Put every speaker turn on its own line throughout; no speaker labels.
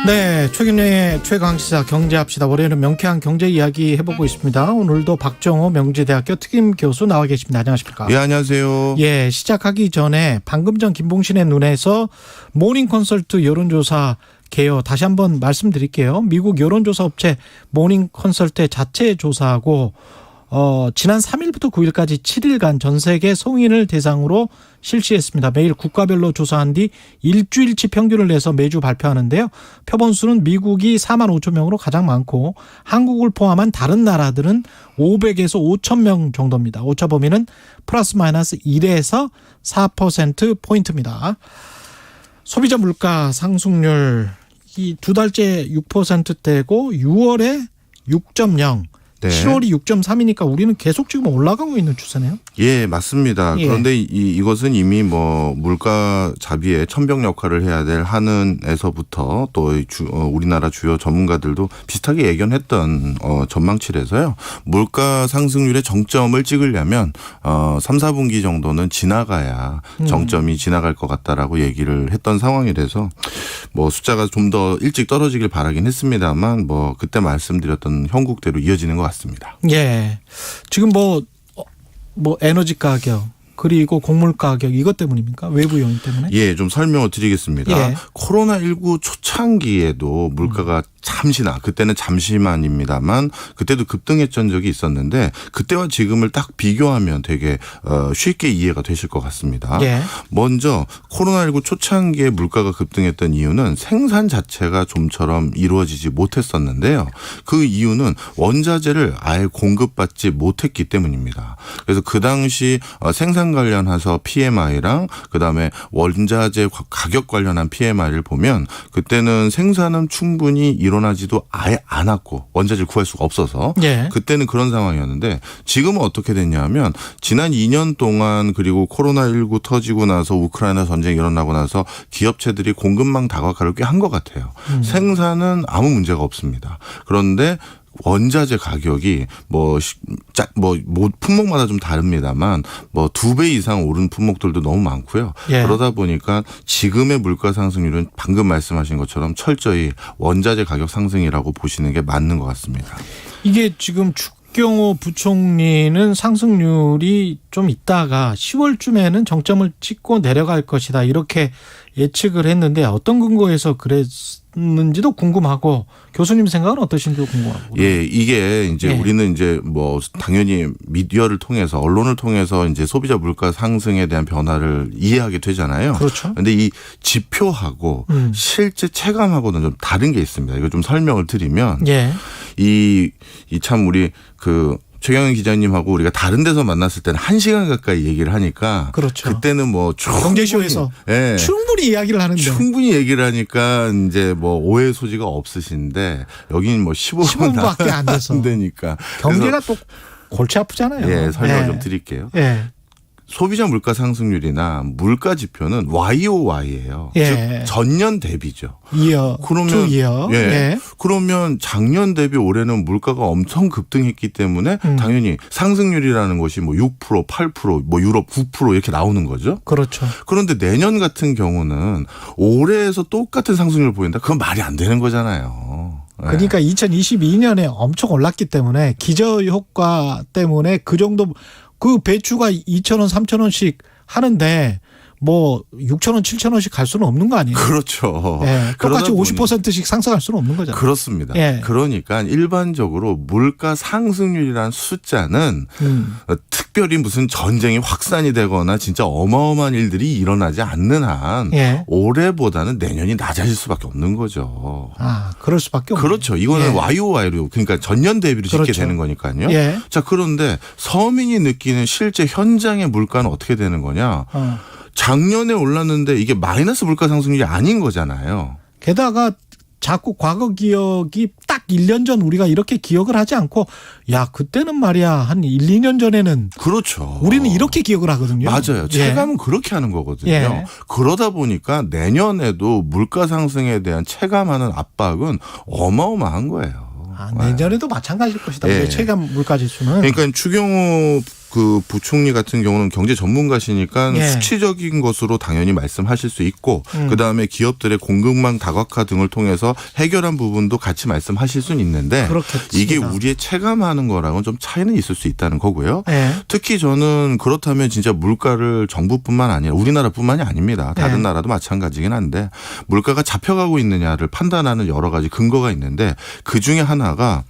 네, 최경영의 최강시사 경제합시다. 월요일은 명쾌한 경제 이야기 해보고 있습니다. 오늘도 박정호 명지대학교 특임 교수 나와 계십니다. 안녕하십니까?
예, 안녕하세요.
예, 시작하기 전에 방금 전 김봉신의 눈에서 모닝 컨설트 여론조사 개요 다시 한번 말씀드릴게요. 미국 여론조사 업체 모닝 컨설트의 자체 조사하고 지난 3일부터 9일까지 7일간 전 세계 성인을 대상으로 실시했습니다. 매일 국가별로 조사한 뒤 일주일치 평균을 내서 매주 발표하는데요. 표본수는 미국이 4만 5천 명으로 가장 많고 한국을 포함한 다른 나라들은 500에서 5천 명 정도입니다. 오차 범위는 플러스 마이너스 1에서 4%포인트입니다. 소비자 물가 상승률 이 두 달째 6%대고 6월에 6.0.
네.
7월이 6.3이니까 우리는 계속 지금 올라가고 있는 추세네요.
예, 맞습니다.
예.
그런데 이것은 이미 뭐 물가 자비의 천병 역할을 해야 될 한은에서부터 또 우리나라 주요 전문가들도 비슷하게 예견했던 전망치라서요. 물가 상승률의 정점을 찍으려면 3, 4분기 정도는 지나가야 정점이 지나갈 것 같다라고 얘기를 했던 상황이라서 뭐 숫자가 좀 더 일찍 떨어지길 바라긴 했습니다만 뭐 그때 말씀드렸던 형국대로 이어지는 것 같습니다.
예. 지금 뭐 에너지 가격 그리고 곡물 가격 이것 때문입니까? 외부 요인 때문에?
예, 좀 설명을 드리겠습니다.
예.
코로나19 초창기에도 물가가 그때는 잠시만입니다만 그때도 급등했던 적이 있었는데 그때와 지금을 딱 비교하면 되게 쉽게 이해가 되실 것 같습니다.
예.
먼저 코로나19 초창기에 물가가 급등했던 이유는 생산 자체가 좀처럼 이루어지지 못했었는데요. 그 이유는 원자재를 아예 공급받지 못했기 때문입니다. 그래서 그 당시 생산 관련해서 PMI랑 그다음에 원자재 가격 관련한 PMI를 보면 그때는 생산은 충분히 일어나지도 아예 않았고 원자재를 구할 수가 없어서
예.
그때는 그런 상황이었는데 지금은 어떻게 됐냐면 지난 2년 동안 그리고 코로나19 터지고 나서 우크라이나 전쟁이 일어나고 나서 기업체들이 공급망 다각화를 꽤 한 것 같아요. 생산은 아무 문제가 없습니다. 그런데 원자재 가격이 품목마다 좀 다릅니다만 2배 이상 오른 품목들도 너무 많고요.
예.
그러다 보니까 지금의 물가 상승률은 방금 말씀하신 것처럼 철저히 원자재 가격 상승이라고 보시는 게 맞는 것 같습니다.
이게 지금 추경호 부총리는 상승률이 좀 있다가 10월쯤에는 정점을 찍고 내려갈 것이다 이렇게 예측을 했는데 어떤 근거에서 그랬는지도 궁금하고 교수님 생각은 어떠신지도 궁금하고.
예, 이게 이제
예.
우리는 이제 당연히 미디어를 통해서 언론을 통해서 이제 소비자 물가 상승에 대한 변화를 이해하게 되잖아요.
그렇죠.
그런데 이 지표하고 실제 체감하고는 좀 다른 게 있습니다. 이거 좀 설명을 드리면
예.
참 우리 최경영 기자님하고 우리가 다른 데서 만났을 때는 1시간 가까이 얘기를 하니까
그렇죠.
그때는
경제쇼에서
예.
충분히 이야기를 하는데
충분히 얘기를 하니까 이제 오해 소지가 없으신데 여기는
15분밖에 안 돼서
안 되니까
경제가 또 골치 아프잖아요.
예, 설명을
예.
좀 드릴게요.
예.
소비자 물가 상승률이나 물가 지표는 YOY예요.
예.
즉 전년 대비죠.
그러면
예.
예.
그러면 작년 대비 올해는 물가가 엄청 급등했기 때문에 당연히 상승률이라는 것이 6%, 8%, 유럽 9% 이렇게 나오는 거죠.
그렇죠.
그런데 내년 같은 경우는 올해에서 똑같은 상승률을 보인다. 그건 말이 안 되는 거잖아요.
그러니까 2022년에 엄청 올랐기 때문에 기저효과 때문에 그 정도 그 배추가 2,000원, 3,000원씩 하는데 6,000원, 7,000원씩 갈 수는 없는 거 아니에요?
그렇죠.
예, 똑같이 50%씩 상승할 수는 없는 거잖아요.
그렇습니다.
예.
그러니까 일반적으로 물가 상승률이라는 숫자는 특별히 무슨 전쟁이 확산이 되거나 진짜 어마어마한 일들이 일어나지 않는 한
예.
올해보다는 내년이 낮아질 수밖에 없는 거죠.
그럴 수밖에 없네요.
그렇죠. 이거는
예.
YOY로 그러니까 전년 대비로 짓게
그렇죠.
되는 거니까요.
예.
자, 그런데 서민이 느끼는 실제 현장의 물가는 어떻게 되는 거냐? 작년에 올랐는데 이게 마이너스 물가 상승률이 아닌 거잖아요.
게다가 자꾸 과거 기억이 딱 1년 전 우리가 이렇게 기억을 하지 않고 그때는 말이야 한 1, 2년 전에는
그렇죠.
우리는 이렇게 기억을 하거든요.
맞아요.
예.
체감은 그렇게 하는 거거든요.
예.
그러다 보니까 내년에도 물가 상승에 대한 체감하는 압박은 어마어마한 거예요.
내년에도 마찬가지일 것이다.
예.
체감 물가 지수는.
그러니까 추경호 그 부총리 같은 경우는 경제 전문가시니까
예.
수치적인 것으로 당연히 말씀하실 수 있고 그다음에 기업들의 공급망 다각화 등을 통해서 해결한 부분도 같이 말씀하실 수는 있는데
그렇겠습니다.
이게 우리의 체감하는 거랑은 좀 차이는 있을 수 있다는 거고요.
예.
특히 저는 그렇다면 진짜 물가를 정부뿐만 아니라 우리나라뿐만이 아닙니다. 다른
예.
나라도 마찬가지긴 한데 물가가 잡혀가고 있느냐를 판단하는 여러 가지 근거가 있는데 그중에 하나가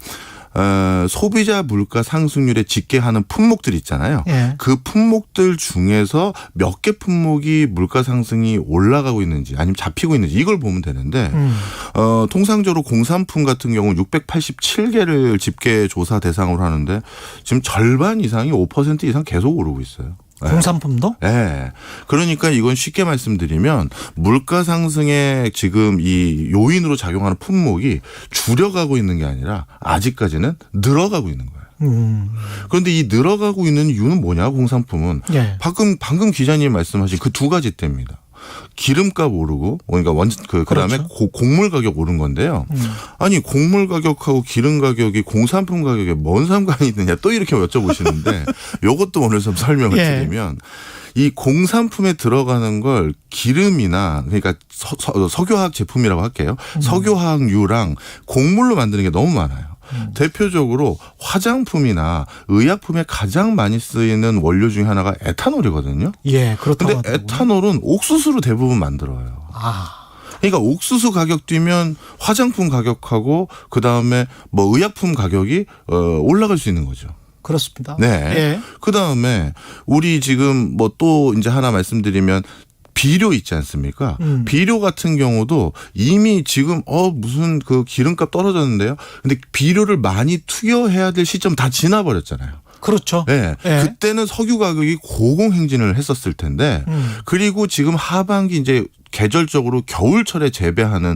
소비자 물가 상승률에 직계하는 품목들 있잖아요.
예.
그 품목들 중에서 몇 개 품목이 물가 상승이 올라가고 있는지 아니면 잡히고 있는지 이걸 보면 되는데 통상적으로 공산품 같은 경우 687개를 집계 조사 대상으로 하는데 지금 절반 이상이 5% 이상 계속 오르고 있어요.
공산품도?
네. 그러니까 이건 쉽게 말씀드리면 물가 상승에 지금 이 요인으로 작용하는 품목이 줄여가고 있는 게 아니라 아직까지는 늘어가고 있는 거예요. 그런데 이 늘어가고 있는 이유는 뭐냐 공산품은
예.
방금 기자님 말씀하신 그 두 가지 때문입니다. 기름값 오르고 그러니까 그다음에
그렇죠.
곡물 가격 오른 건데요. 아니 곡물 가격하고 기름 가격이 공산품 가격에 뭔 상관이 있느냐 또 이렇게 여쭤보시는데 이것도 오늘 좀 설명을
예.
드리면 이 공산품에 들어가는 걸 기름이나 그러니까 석유화학 제품이라고 할게요. 석유화학유랑 곡물로 만드는 게 너무 많아요. 대표적으로 화장품이나 의약품에 가장 많이 쓰이는 원료 중에 하나가 에탄올이거든요.
예, 그렇다고
근데
하더라고요.
에탄올은 옥수수로 대부분 만들어요.
아,
그러니까 옥수수 가격 뛰면 화장품 가격하고 그다음에 뭐 의약품 가격이 올라갈 수 있는 거죠.
그렇습니다.
네.
예.
그다음에 우리 지금 뭐 또 이제 하나 말씀드리면 비료 있지 않습니까? 비료 같은 경우도 이미 지금 무슨 그 기름값 떨어졌는데요. 근데 비료를 많이 투여해야 될 시점 다 지나버렸잖아요.
그렇죠.
네.
예.
그때는 석유 가격이 고공행진을 했었을 텐데 그리고 지금 하반기 이제 계절적으로 겨울철에 재배하는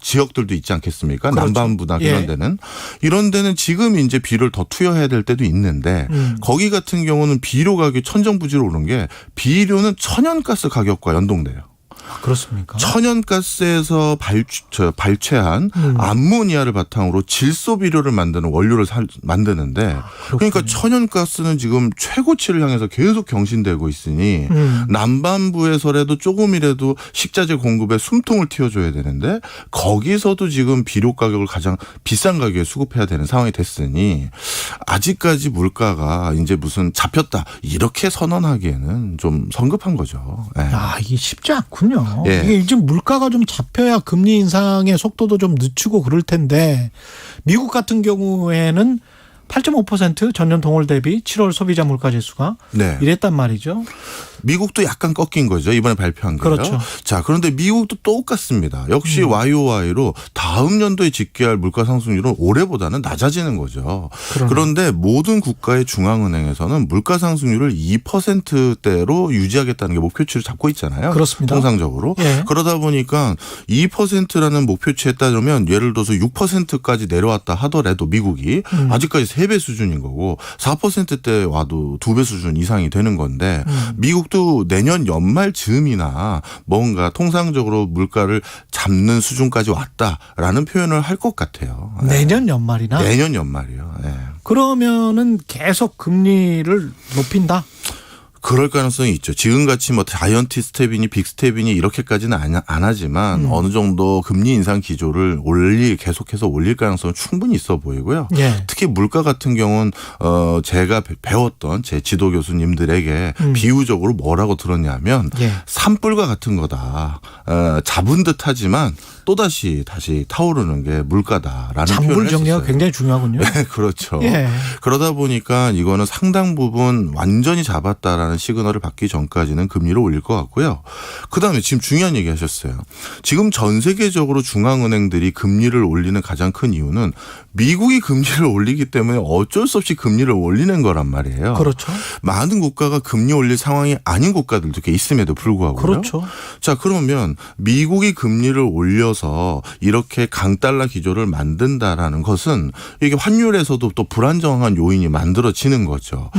지역들도 있지 않겠습니까?
그렇죠.
남반부나
예.
이런 데는 지금 이제 비료를 더 투여해야 될 때도 있는데 거기 같은 경우는 비료 가격이 천정부지로 오른 게 비료는 천연가스 가격과 연동돼요.
그렇습니까?
천연가스에서 발췌한 암모니아를 바탕으로 질소 비료를 만드는 원료를 만드는데 그러니까 천연가스는 지금 최고치를 향해서 계속 경신되고 있으니 남반부에서라도 조금이라도 식자재 공급에 숨통을 틔워줘야 되는데 거기서도 지금 비료 가격을 가장 비싼 가격에 수급해야 되는 상황이 됐으니 아직까지 물가가 이제 무슨 잡혔다 이렇게 선언하기에는 좀 성급한 거죠. 네.
아, 이게 쉽지 않군요.
예.
이게 지금 물가가 좀 잡혀야 금리 인상의 속도도 좀 늦추고 그럴 텐데 미국 같은 경우에는 8.5% 전년 동월 대비 7월 소비자 물가 지수가
네.
이랬단 말이죠.
미국도 약간 꺾인 거죠. 이번에 발표한 게요.
그렇죠.
자, 그런데 미국도 똑같습니다. 역시 YOY로 다음 연도에 집계할 물가 상승률은 올해보다는 낮아지는 거죠. 그런데 모든 국가의 중앙은행에서는 물가 상승률을 2%대로 유지하겠다는 게 목표치를 잡고 있잖아요.
그렇습니다.
통상적으로.
예.
그러다 보니까 2%라는 목표치에 따르면 예를 들어서 6%까지 내려왔다 하더라도 미국이 아직까지 3배 수준인 거고 4%대 와도 2배 수준 이상이 되는 건데 미국도 내년 연말 즈음이나 뭔가 통상적으로 물가를 잡는 수준까지 왔다라는 표현을 할 것 같아요.
내년 연말이나?
내년 연말이요. 네.
그러면은 계속 금리를 높인다?
그럴 가능성이 있죠. 지금같이 뭐 자이언티 스텝이니 빅 스텝이니 이렇게까지는 안 하지만 어느 정도 금리 인상 기조를 계속해서 올릴 가능성은 충분히 있어 보이고요.
예.
특히 물가 같은 경우는 제가 배웠던 제 지도 교수님들에게 비유적으로 뭐라고 들었냐면
예.
산불과 같은 거다. 잡은 듯 하지만 다시 타오르는 게 물가다라는
잔불
표현을
정리가
했었어요.
굉장히 중요하군요.
네, 그렇죠.
예.
그러다 보니까 이거는 상당 부분 완전히 잡았다라는 시그널을 받기 전까지는 금리를 올릴 것 같고요. 그다음에 지금 중요한 얘기 하셨어요. 지금 전 세계적으로 중앙은행들이 금리를 올리는 가장 큰 이유는 미국이 금리를 올리기 때문에 어쩔 수 없이 금리를 올리는 거란 말이에요.
그렇죠.
많은 국가가 금리 올릴 상황이 아닌 국가들도 꽤 있음에도 불구하고요.
그렇죠.
자, 그러면 미국이 금리를 올려서 이렇게 강달러 기조를 만든다라는 것은 이게 환율에서도 또 불안정한 요인이 만들어지는 거죠.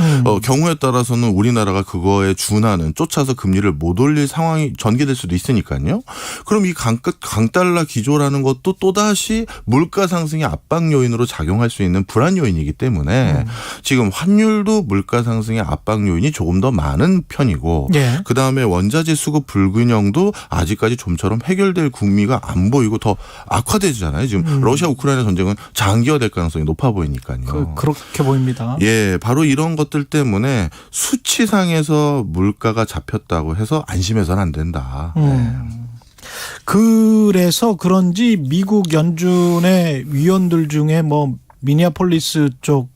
경우에 따라서는 우리나라가 우리나라가 그거에 준하는 쫓아서 금리를 못 올릴 상황이 전개될 수도 있으니까요. 그럼 이 강달러 기조라는 것도 또다시 물가 상승의 압박 요인으로 작용할 수 있는 불안 요인이기 때문에 지금 환율도 물가 상승의 압박 요인이 조금 더 많은 편이고
예.
그다음에 원자재 수급 불균형도 아직까지 좀처럼 해결될 국미가 안 보이고 더 악화되잖아요. 지금 러시아 우크라이나 전쟁은 장기화될 가능성이 높아 보이니까요.
그렇게 보입니다.
예, 바로 이런 것들 때문에 수치상에서 물가가 잡혔다고 해서 안심해서는 안 된다. 네.
그래서 그런지 미국 연준의 위원들 중에 뭐 미니애폴리스 쪽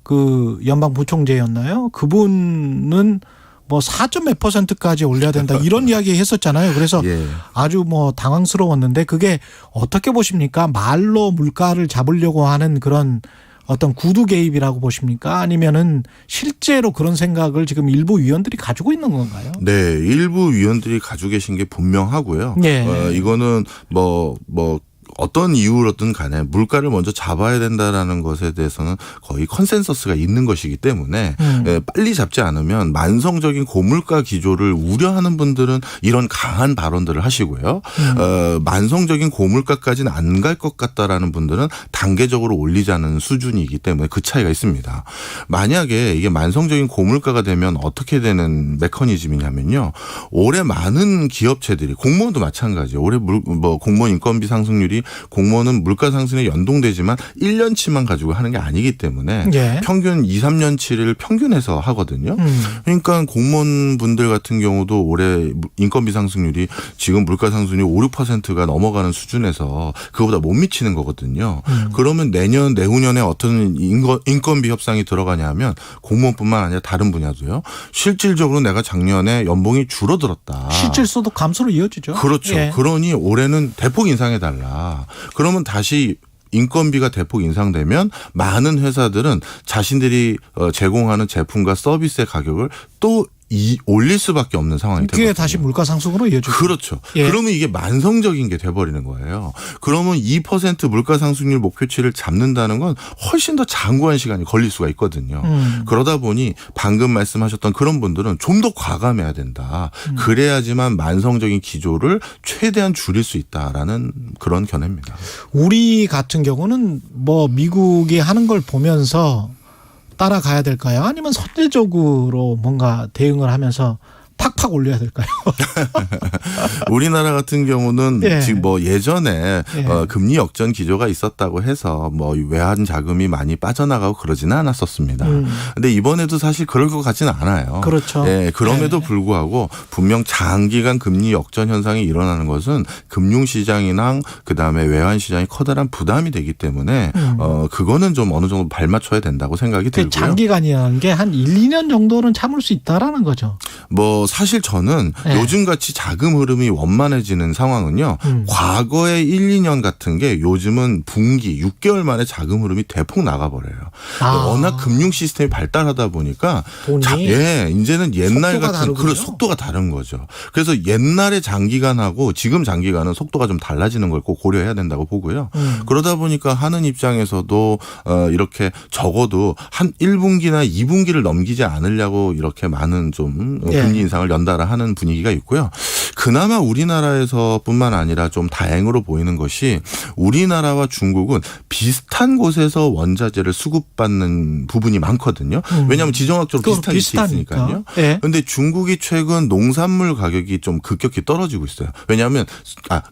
그 연방 부총재였나요? 그분은 뭐 4점 몇 %까지 올려야 된다 이런 이야기 했었잖아요. 그래서
예.
아주 뭐 당황스러웠는데 그게 어떻게 보십니까? 말로 물가를 잡으려고 하는 그런 어떤 구두 개입이라고 보십니까? 아니면은 실제로 그런 생각을 지금 일부 위원들이 가지고 있는 건가요?
네, 일부 위원들이 가지고 계신 게 분명하고요.
예.
이거는 어떤 이유로든 간에 물가를 먼저 잡아야 된다라는 것에 대해서는 거의 컨센서스가 있는 것이기 때문에 빨리 잡지 않으면 만성적인 고물가 기조를 우려하는 분들은 이런 강한 발언들을 하시고요. 만성적인 고물가까지는 안 갈 것 같다라는 분들은 단계적으로 올리자는 수준이기 때문에 그 차이가 있습니다. 만약에 이게 만성적인 고물가가 되면 어떻게 되는 메커니즘이냐면요. 올해 많은 기업체들이 공무원도 마찬가지예요. 올해 공무원 인건비 상승률이 공무원은 물가 상승에 연동되지만 1년치만 가지고 하는 게 아니기 때문에
예.
평균 2, 3년치를 평균해서 하거든요. 그러니까 공무원분들 같은 경우도 올해 인건비 상승률이 지금 물가 상승률이 5, 6%가 넘어가는 수준에서 그거보다 못 미치는 거거든요. 그러면 내년, 내후년에 어떤 인건비 협상이 들어가냐면 공무원뿐만 아니라 다른 분야도요. 실질적으로 내가 작년에 연봉이 줄어들었다.
실질소득 감소로 이어지죠.
그렇죠.
예.
그러니 올해는 대폭 인상해달라. 그러면 다시 인건비가 대폭 인상되면 많은 회사들은 자신들이 제공하는 제품과 서비스의 가격을 또 올릴 수밖에 없는 상황이 되거든요.
그게 다시 물가 상승으로 이어지죠.
그렇죠.
예.
그러면 이게 만성적인 게 돼버리는 거예요. 그러면 2% 물가 상승률 목표치를 잡는다는 건 훨씬 더 장구한 시간이 걸릴 수가 있거든요. 그러다 보니 방금 말씀하셨던 그런 분들은 좀 더 과감해야 된다. 그래야지만 만성적인 기조를 최대한 줄일 수 있다라는 그런 견해입니다.
우리 같은 경우는 뭐 미국이 하는 걸 보면서 따라가야 될까요? 아니면 선제적으로 뭔가 대응을 하면서 팍팍 올려야 될까요?
우리나라 같은 경우는
예.
지금 예전에
예.
금리 역전 기조가 있었다고 해서 외환 자금이 많이 빠져나가고 그러지는 않았었습니다. 근데 이번에도 사실 그럴 것 같지는 않아요.
그렇죠.
예, 그럼에도 불구하고 분명 장기간 금리 역전 현상이 일어나는 것은 금융시장이나 그다음에 외환시장이 커다란 부담이 되기 때문에 그거는 좀 어느 정도 발맞춰야 된다고 생각이 들고요.
장기간이라는 게 한 1, 2년 정도는 참을 수 있다라는 거죠.
사실 저는
네.
요즘같이 자금 흐름이 원만해지는 상황은요. 과거의 1, 2년 같은 게 요즘은 분기 6개월 만에 자금 흐름이 대폭 나가버려요. 워낙 금융 시스템이 발달하다 보니까
돈이
이제는 옛날 같은
다르군요.
속도가 다른 거죠. 그래서 옛날의 장기간하고 지금 장기간은 속도가 좀 달라지는 걸 꼭 고려해야 된다고 보고요. 그러다 보니까 하는 입장에서도 이렇게 적어도 한 1분기나 2분기를 넘기지 않으려고 이렇게 많은 좀 금리 인상을 연달아 하는 분위기가 있고요. 그나마 우리나라에서뿐만 아니라 좀 다행으로 보이는 것이 우리나라와 중국은 비슷한 곳에서 원자재를 수급받는 부분이 많거든요. 왜냐하면 지정학적으로 비슷한 위치에 있으니까요. 그런데 중국이 최근 농산물 가격이 좀 급격히 떨어지고 있어요. 왜냐하면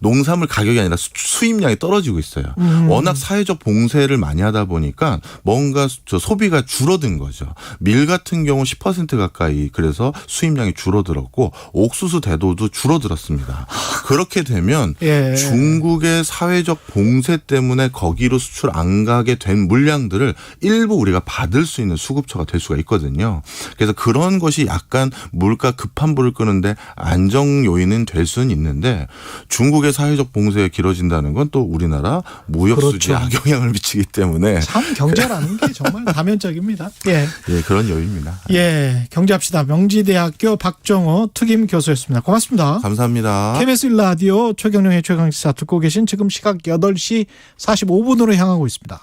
농산물 가격이 아니라 수입량이 떨어지고 있어요. 워낙 사회적 봉쇄를 많이 하다 보니까 뭔가 소비가 줄어든 거죠. 밀 같은 경우 10% 가까이 그래서 수입량이 줄어들었고 옥수수 대도도 줄어들었습니다. 그렇게 되면 중국의 사회적 봉쇄 때문에 거기로 수출 안 가게 된 물량들을 일부 우리가 받을 수 있는 수급처가 될 수가 있거든요. 그래서 그런 것이 약간 물가 급한 불을 끄는데 안정 요인은 될 수는 있는데 중국의 사회적 봉쇄가 길어진다는 건 또 우리나라 무역 수지에 악영향을 미치기 때문에
참 경제라는 게 정말 다면적입니다. 예,
그런 요인입니다.
예, 경제합시다. 명지대학교 박정호 특임 교수였습니다. 고맙습니다.
감사합니다.
KBS 1라디오 최경영의 최강시사 듣고 계신 지금 시각 8시 45분으로 향하고 있습니다.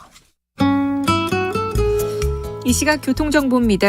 이 시각 교통정보입니다.